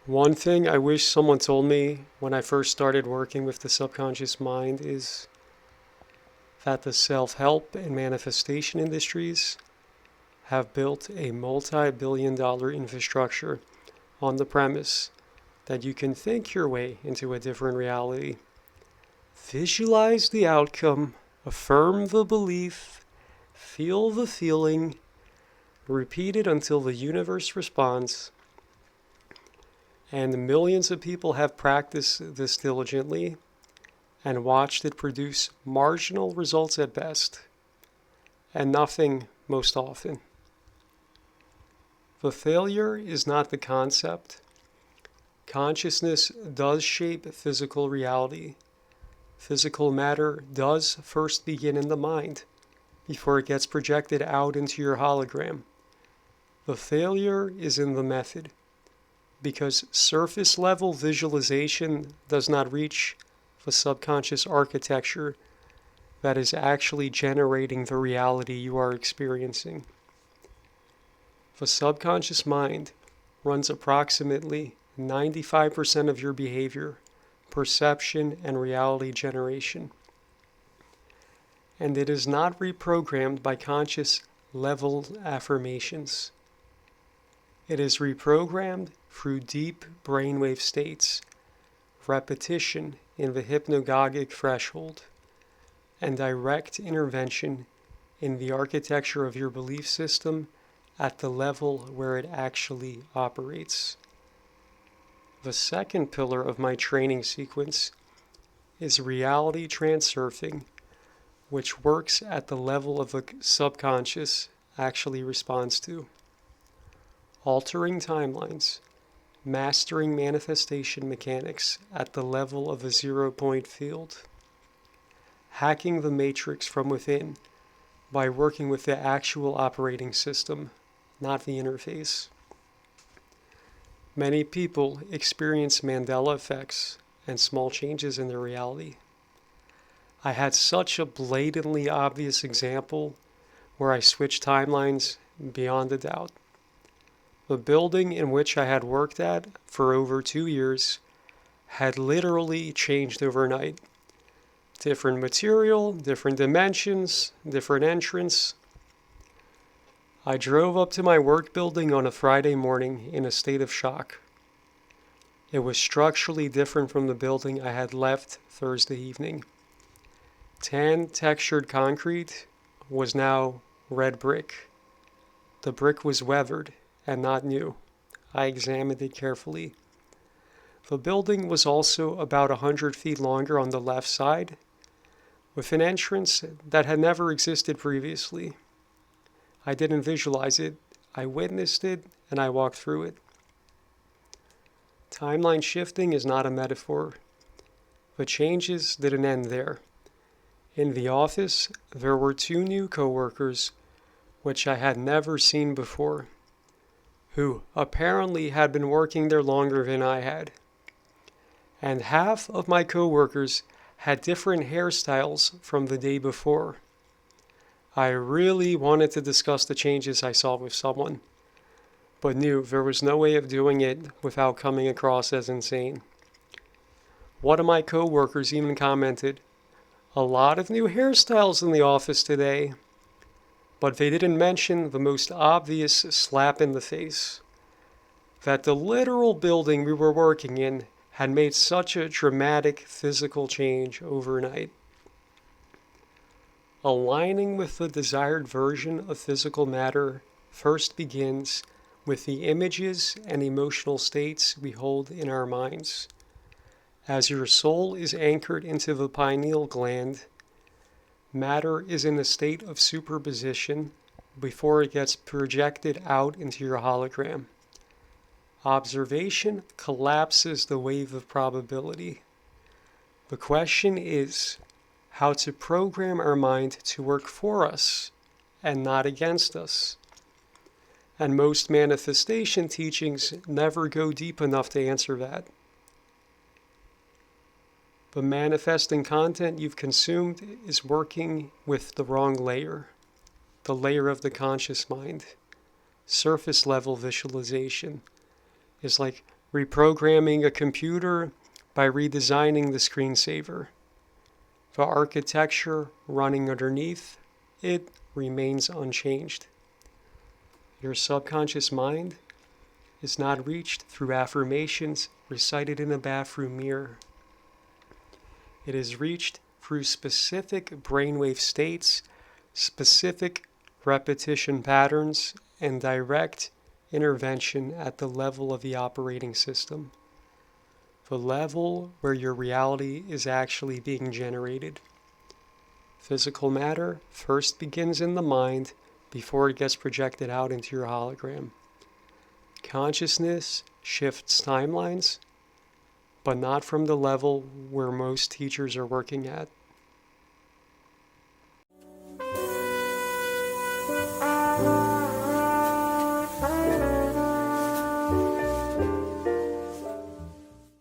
One thing I wish someone told me when I first started working with the subconscious mind is that the self-help and manifestation industries have built a multi-billion-dollar infrastructure on the premise that you can think your way into a different reality. Visualize the outcome, affirm the belief, feel the feeling, repeat it until the universe responds. And millions of people have practiced this diligently and watched it produce marginal results at best, and nothing most often. The failure is not the concept. Consciousness does shape physical reality. Physical matter does first begin in the mind before it gets projected out into your hologram. The failure is in the method, because surface level visualization does not reach the subconscious architecture that is actually generating the reality you are experiencing. The subconscious mind runs approximately 95% of your behavior, perception, and reality generation. And it is not reprogrammed by conscious level affirmations. It is reprogrammed through deep brainwave states, repetition in the hypnagogic threshold, and direct intervention in the architecture of your belief system at the level where it actually operates. The second pillar of my training sequence is reality transurfing, which works at the level of the subconscious actually responds to. Altering timelines, mastering manifestation mechanics at the level of a 0-point field, hacking the matrix from within by working with the actual operating system, not the interface. Many people experience Mandela effects and small changes in their reality. I had such a blatantly obvious example where I switched timelines beyond a doubt. The building in which I had worked at for over 2 years had literally changed overnight. Different material, different dimensions, different entrance. I drove up to my work building on a Friday morning in a state of shock. It was structurally different from the building I had left Thursday evening. Tan textured concrete was now red brick. The brick was weathered and not new. I examined it carefully. The building was also about 100 feet longer on the left side, with an entrance that had never existed previously. I didn't visualize it, I witnessed it, and I walked through it. Timeline shifting is not a metaphor. The changes didn't end there. In the office, there were 2 new coworkers, which I had never seen before, who apparently had been working there longer than I had. And half of my coworkers had different hairstyles from the day before. I really wanted to discuss the changes I saw with someone, but knew there was no way of doing it without coming across as insane. One of my coworkers even commented, "A lot of new hairstyles in the office today," but they didn't mention the most obvious slap in the face, that the literal building we were working in had made such a dramatic physical change overnight. Aligning with the desired version of physical matter first begins with the images and emotional states we hold in our minds. As your soul is anchored into the pineal gland, matter is in a state of superposition before it gets projected out into your hologram. Observation collapses the wave of probability. The question is how to program our mind to work for us and not against us. And most manifestation teachings never go deep enough to answer that. The manifesting content you've consumed is working with the wrong layer, the layer of the conscious mind. Surface level visualization is like reprogramming a computer by redesigning the screensaver. The architecture running underneath it remains unchanged. Your subconscious mind is not reached through affirmations recited in a bathroom mirror. It is reached through specific brainwave states, specific repetition patterns, and direct intervention at the level of the operating system, the level where your reality is actually being generated. Physical matter first begins in the mind before it gets projected out into your hologram. Consciousness shifts timelines, but not from the level where most teachers are working at.